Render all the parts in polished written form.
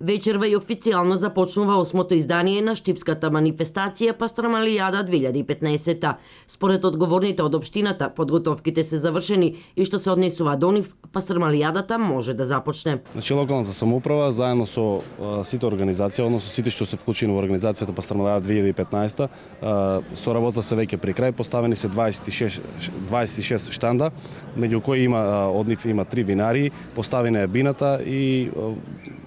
Вечерва и официјално започнува 8-то издание на штипската манифестација Пастрамалијада 2015. Според одговорните од општината, подготовките се завршени и што се однесува до нив, Пастрамалијадата може да започне. Значи локалната самоуправа заедно со сите организации, односно сите што се вклучени во организацијата Пастрамалијада 2015, соработа се веќе при крај, поставени се 26 штанда, меѓу кои од нив има 3 винари, поставена е бината и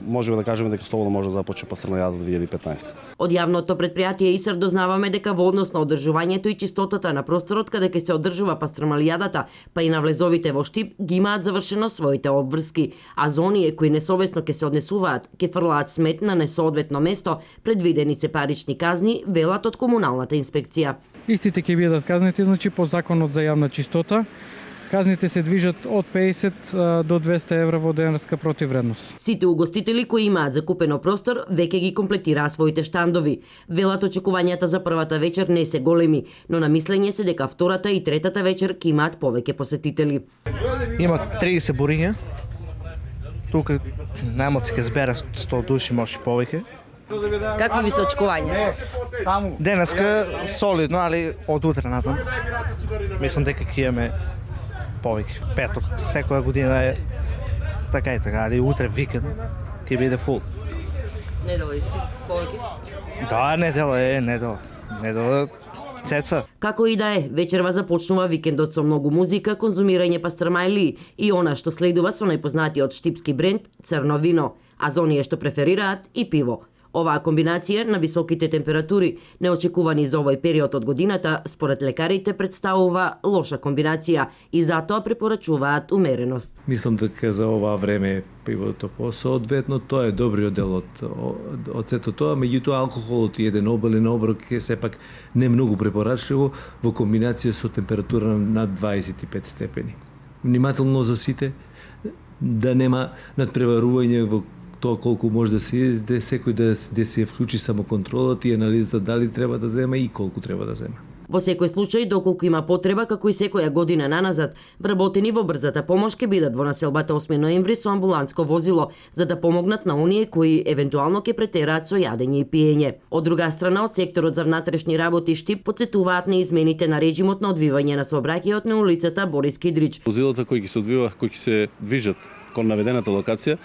можеме да кажеме дека слободно може да започне Пастрамалијада 2015. Од јавното предпријатие ИСР дознаваме дека во однос на одржувањето и чистотата на просторот каде ќе се одржува Пастрамалијадата, па и на влезовите во Штип, ги имаат завршено своите обврски, а за оние кои несовесно ќе се однесуваат, ќе фрлаат смет на несоодветно место, предвидени се парични казни, велат од комуналната инспекција. Истите ќе бидат казнети, значи по законот за јавна чистота. Казните се движат од 50 до 200 евра во денарска противвредност. Сите угостители кои имаат закупено простор веќе ги комплетираа своите штандови. Велат очекувањата за првата вечер не се големи, но на мислење се дека втората и третата вечер ќе имаат повеќе посетители. Има 30 бориња. Тука најмалку ќе збере 100 души, може и повеќе. Какви ви се очекувања? Денеска солидно, али од утре натаму мислам дека ќе имаме повеќе. Петок, секоја година е така и така, али утре викенд ќе биде фул. Недела исто, повеќе? Да, недела цеца. Како и да е, вечерва започнува викендот со многу музика, конзумирање пастрамајли и она што следува со најпознатиот штипски бренд црно вино, а за оние што преферираат и пиво. Оваа комбинација на високите температури, неочекувани за овој период од годината, според лекарите представува лоша комбинација и затоа препорачуваат умереност. Мислам дека за оваа време пивото посоодветно, тоа е добриот дел од сето тоа, меѓутоа алкохолот и еден обилен оброк е сепак не многу препорачливо во комбинација со температура над 25 степени. Внимателно за сите, да нема надпреварување во тоа колку може да се еде, секој да си ја вклучи самоконтролата и анализата дали треба да зема и колку треба да зема. Во секој случај, доколку има потреба, како и секоја година наназад, вработени во брзата помош ќе бидат во населбата 8 ноември со амбуланско возило, за да помогнат на оние кои евентуално ќе претераат со јадење и пиење. Од друга страна, од секторот за внатрешни работи Штип потсетуваат на измените на режимот на одвивање на сообраќајот на улицата Борис Кидрич. Возилата кои ќе се движат кон наведената локација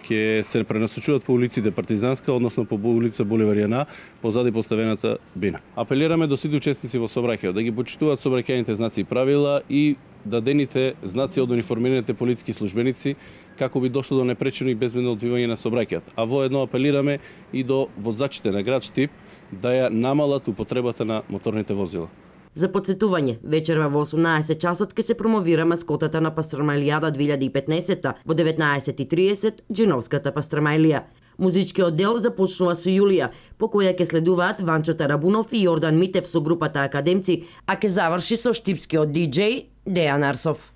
ќе се пренасочуваат по улиците Партизанска, односно по улица Боливаријана, позади поставената бина. Апелираме до сите учесници во сообраќајот да ги почитуваат сообраќајните знаци и правила и дадените знаци од униформираните полициски службеници како би дошло до непречено и безбедно одвивање на сообраќајот. А воедно апелираме и до возачите на град Штип да ја намалат употребата на моторните возила. За подсетување, вечерва во 18 часот ќе се промовира маскотата на Пастрамалијада 2015 во 19:30 Джиновската пастрамајлија. Музичкиот дел започнува со Јулија, по која ќе следуваат Ванчо Тарабунов и Јордан Митев со групата Академци, а ќе заврши со штипскиот диџеј Дејан Арсов.